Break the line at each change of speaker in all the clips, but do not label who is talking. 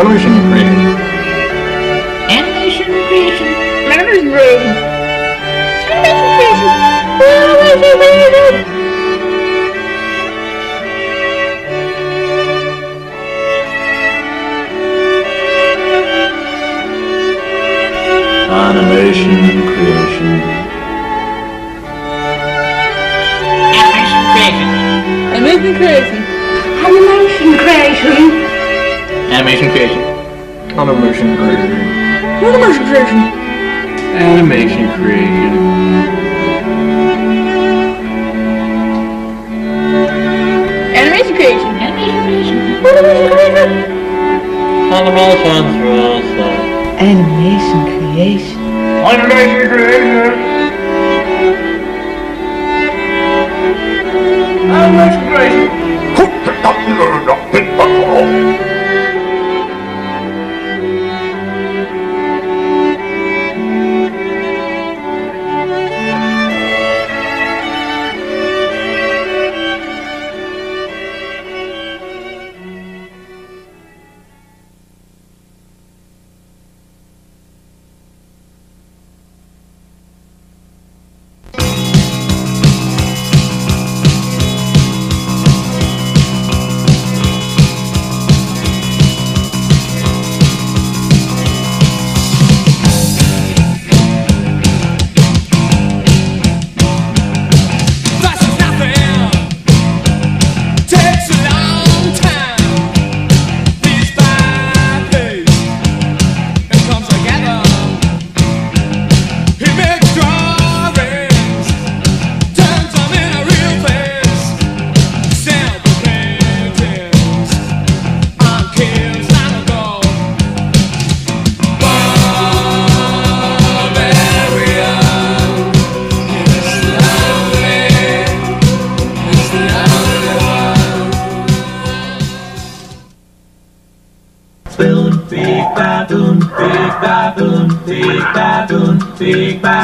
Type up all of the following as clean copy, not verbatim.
Animation creation.
Animation creation.
Animation creation. Animation creation.
Animation creation.
Animation creation.
Animation creation.
Animation creation.
Animation creation.
Animation creation.
Animation creation.
Animation creation.
Animation creation.
Animation creation.
Animation creation.
Animation creation.
Animation creation.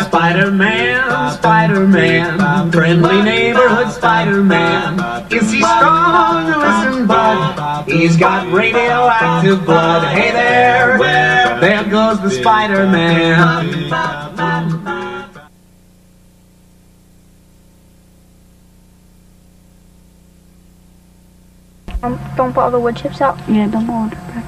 Spider-Man, Spider-Man, friendly neighborhood Spider-Man. Is he strong? Listen, bud, he's got radioactive blood. Hey there, there goes the Spider-Man.
Don't put all the wood chips out.
Yeah, don't hold it back.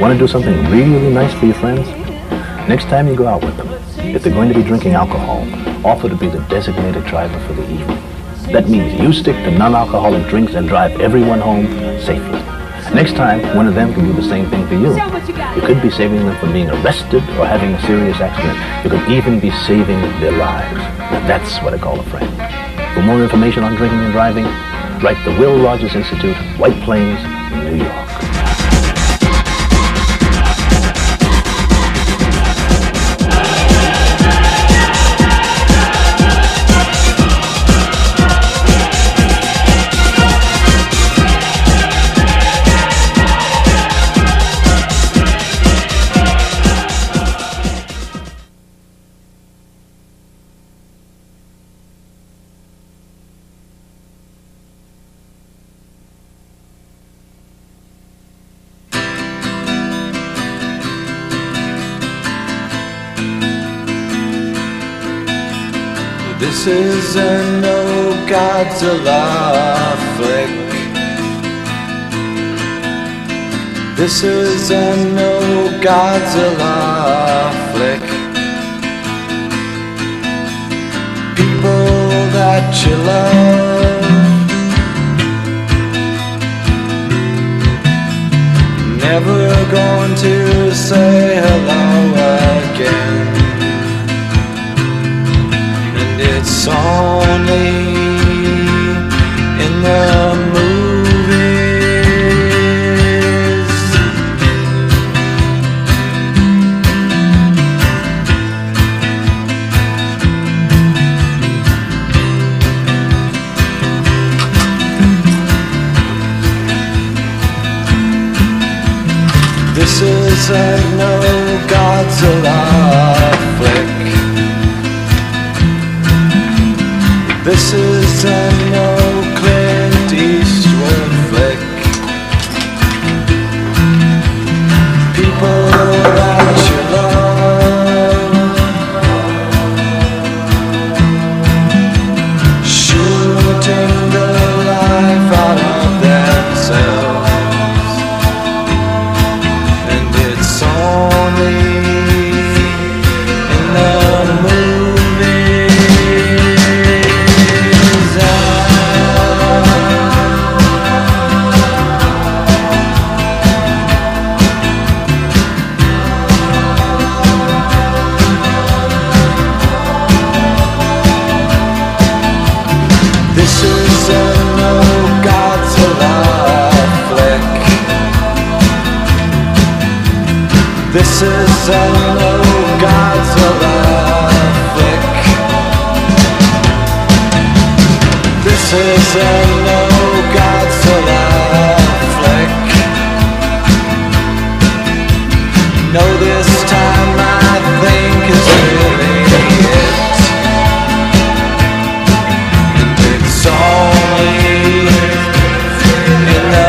Want to do something really nice for your friends? Next time you go out with them, if they're going to be drinking alcohol, offer to be the designated driver for the evening. That means you stick to non-alcoholic drinks and drive everyone home safely. Next time, one of them can do the same thing for you. You could be saving them from being arrested or having a serious accident. You could even be saving their lives. Now that's what I call a friend. For more information on drinking and driving, write the Will Rogers Institute, White Plains, New York.
This is a no Godzilla flick. This is a no Godzilla flick. People that you love never going to say hello again. It's only in the movies. This is a no Godzilla flick. This is a no Clint Eastwood flick. People that you love shooting the life out of themselves, and it's only in the This is a no Godzilla flick. This is a no Godzilla flick. No, this time I think is really it. And it's only in the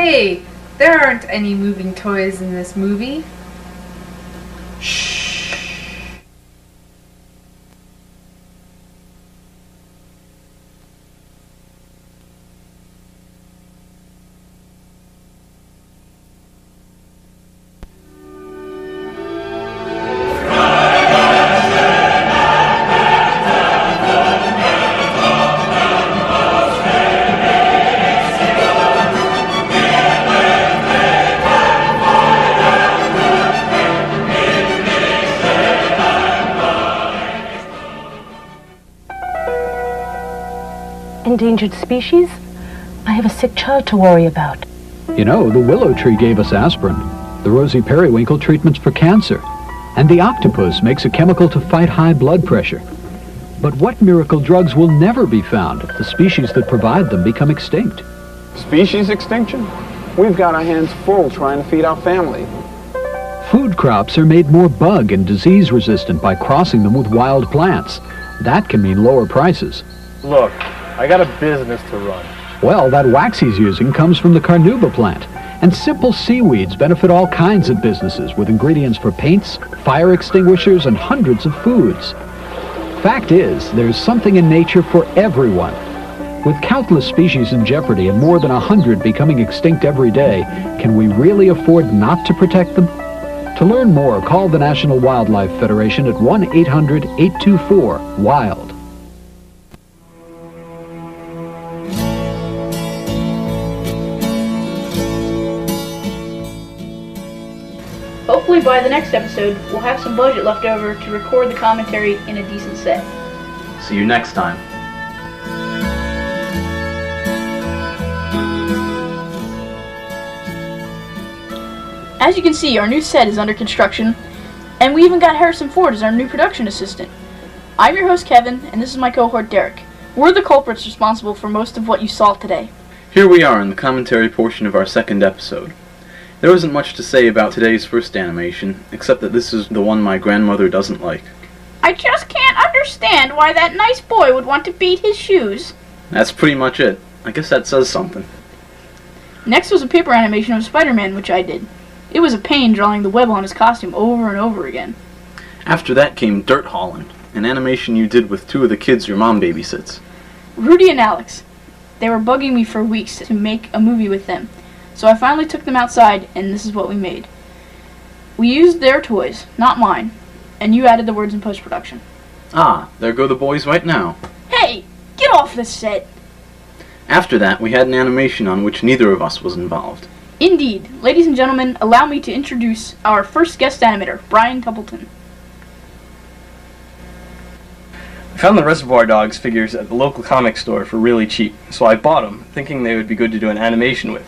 Hey, there aren't any moving toys in this movie.
Endangered species? I have a sick child to worry about.
You know, the willow tree gave us aspirin, the rosy periwinkle treatments for cancer, and the octopus makes a chemical to fight high blood pressure. But what miracle drugs will never be found if the species that provide them become extinct?
Species extinction? We've got our hands full trying to feed our family.
Food crops are made more bug and disease resistant by crossing them with wild plants. That can mean lower prices.
Look, I got a business to run.
Well, that wax he's using comes from the carnauba plant. And simple seaweeds benefit all kinds of businesses with ingredients for paints, fire extinguishers, and hundreds of foods. Fact is, there's something in nature for everyone. With countless species in jeopardy and more than 100 becoming extinct every day, can we really afford not to protect them? To learn more, call the National Wildlife Federation at 1-800-824-WILD.
Hopefully by the next episode, we'll have some budget left over to record the commentary in a decent set.
See you next time.
As you can see, our new set is under construction, and we even got Harrison Ford as our new production assistant. I'm your host, Kevin, and this is my cohort, Derek. We're the culprits responsible for most of what you saw today.
Here we are in the commentary portion of our second episode. There wasn't much to say about today's first animation, except that this is the one my grandmother doesn't like.
I just can't understand why that nice boy would want to beat his shoes.
That's pretty much it. I guess that says something.
Next was a paper animation of Spider-Man, which I did. It was a pain drawing the web on his costume over and over again.
After that came Dirt Hauling, an animation you did with two of the kids your mom babysits.
Rudy and Alex. They were bugging me for weeks to make a movie with them. So I finally took them outside, and this is what we made. We used their toys, not mine, and you added the words in post-production.
Ah, there go the boys right now.
Hey, get off this set!
After that, we had an animation on which neither of us was involved.
Indeed. Ladies and gentlemen, allow me to introduce our first guest animator, Brian Templeton.
I found the Reservoir Dogs figures at the local comic store for really cheap, so I bought them, thinking they would be good to do an animation with.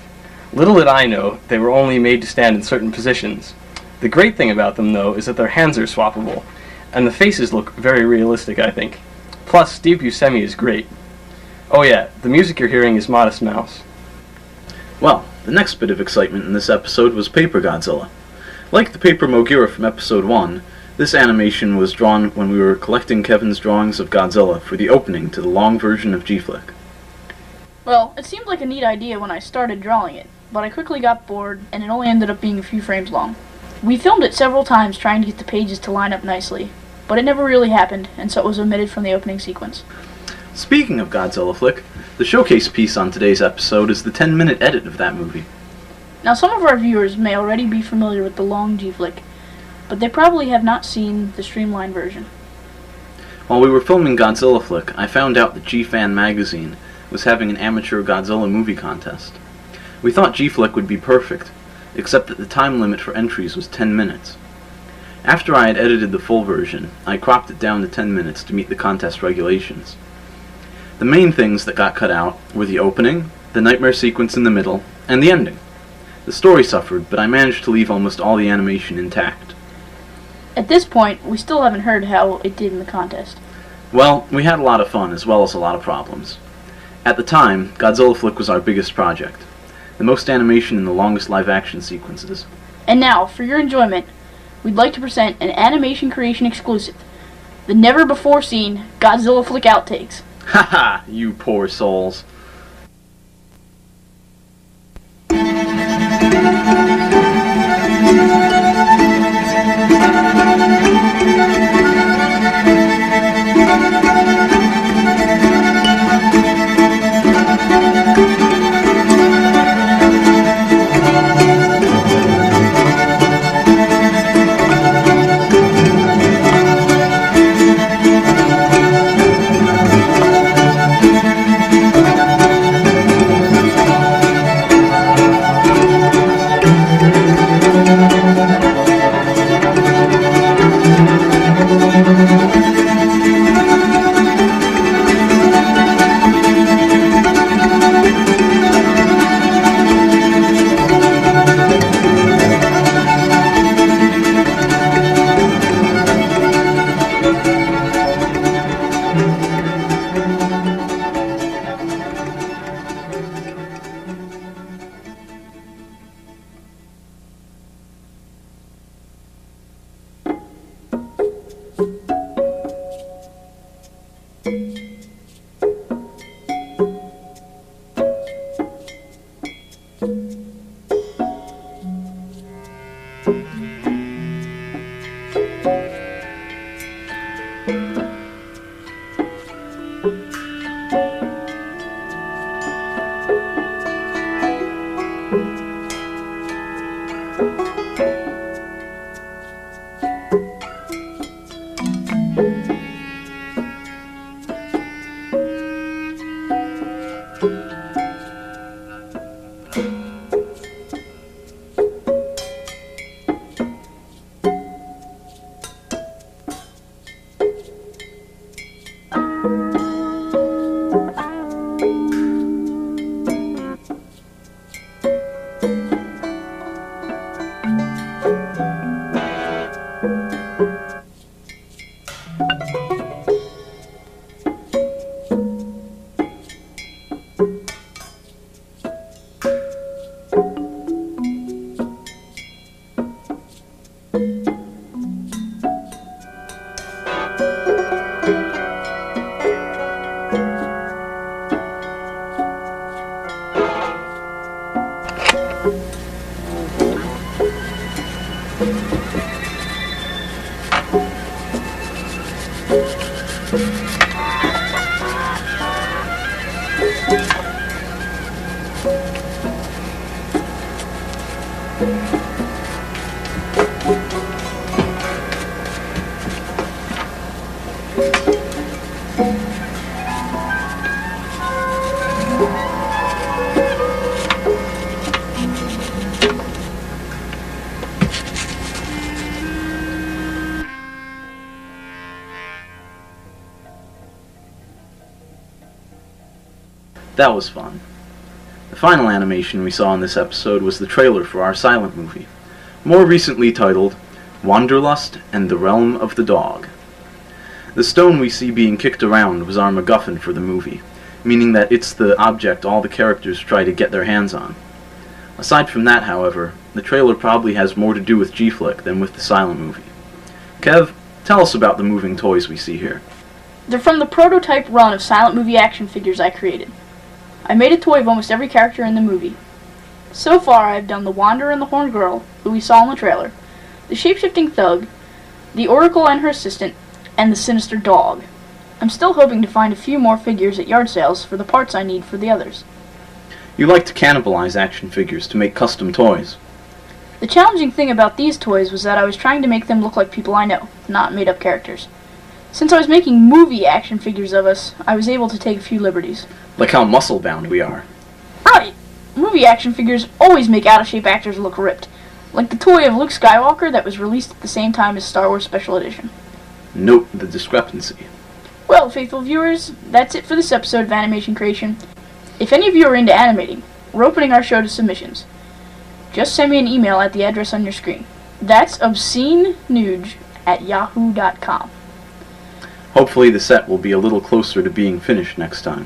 Little did I know, they were only made to stand in certain positions. The great thing about them, though, is that their hands are swappable, and the faces look very realistic, I think. Plus, Steve Buscemi is great. Oh yeah, the music you're hearing is Modest Mouse.
Well, the next bit of excitement in this episode was Paper Godzilla. Like the Paper Mogira from episode 1, this animation was drawn when we were collecting Kevin's drawings of Godzilla for the opening to the long version of G-Flick.
Well, it seemed like a neat idea when I started drawing it, but I quickly got bored, and it only ended up being a few frames long. We filmed it several times trying to get the pages to line up nicely, but it never really happened, and so it was omitted from the opening sequence.
Speaking of Godzilla Flick, the showcase piece on today's episode is the 10-minute edit of that movie.
Now, some of our viewers may already be familiar with the long G-Flick, but they probably have not seen the streamlined version.
While we were filming Godzilla Flick, I found out that G-Fan magazine was having an amateur Godzilla movie contest. We thought G-Flick would be perfect, except that the time limit for entries was 10 minutes. After I had edited the full version, I cropped it down to 10 minutes to meet the contest regulations. The main things that got cut out were the opening, the nightmare sequence in the middle, and the ending. The story suffered, but I managed to leave almost all the animation intact.
At this point, we still haven't heard how it did in the contest.
Well, we had a lot of fun as well as a lot of problems. At the time, Godzilla Flick was our biggest project. The most animation and the longest live-action sequences.
And now, for your enjoyment, we'd like to present an Animation Creation exclusive, the never-before-seen Godzilla Flick outtakes.
Haha, you poor souls. That was fun. The final animation we saw in this episode was the trailer for our silent movie, more recently titled Wanderlust and the Realm of the Dog. The stone we see being kicked around was our MacGuffin for the movie, meaning that it's the object all the characters try to get their hands on. Aside from that, however, the trailer probably has more to do with G-Flick than with the silent movie. Kev, tell us about the moving toys we see here.
They're from the prototype run of silent movie action figures I created. I made a toy of almost every character in the movie. So far, I've done the Wanderer and the Horned Girl, who we saw in the trailer, the Shape-Shifting Thug, the Oracle and her assistant, and the Sinister Dog. I'm still hoping to find a few more figures at yard sales for the parts I need for the others.
You like to cannibalize action figures to make custom toys.
The challenging thing about these toys was that I was trying to make them look like people I know, not made-up characters. Since I was making movie action figures of us, I was able to take a few liberties.
Like how muscle-bound we are.
Right! Movie action figures always make out-of-shape actors look ripped, like the toy of Luke Skywalker that was released at the same time as Star Wars Special Edition.
Note the discrepancy.
Well, faithful viewers, that's it for this episode of Animation Creation. If any of you are into animating, we're opening our show to submissions. Just send me an email at the address on your screen. That's obscenenuge@yahoo.com.
Hopefully the set will be a little closer to being finished next time.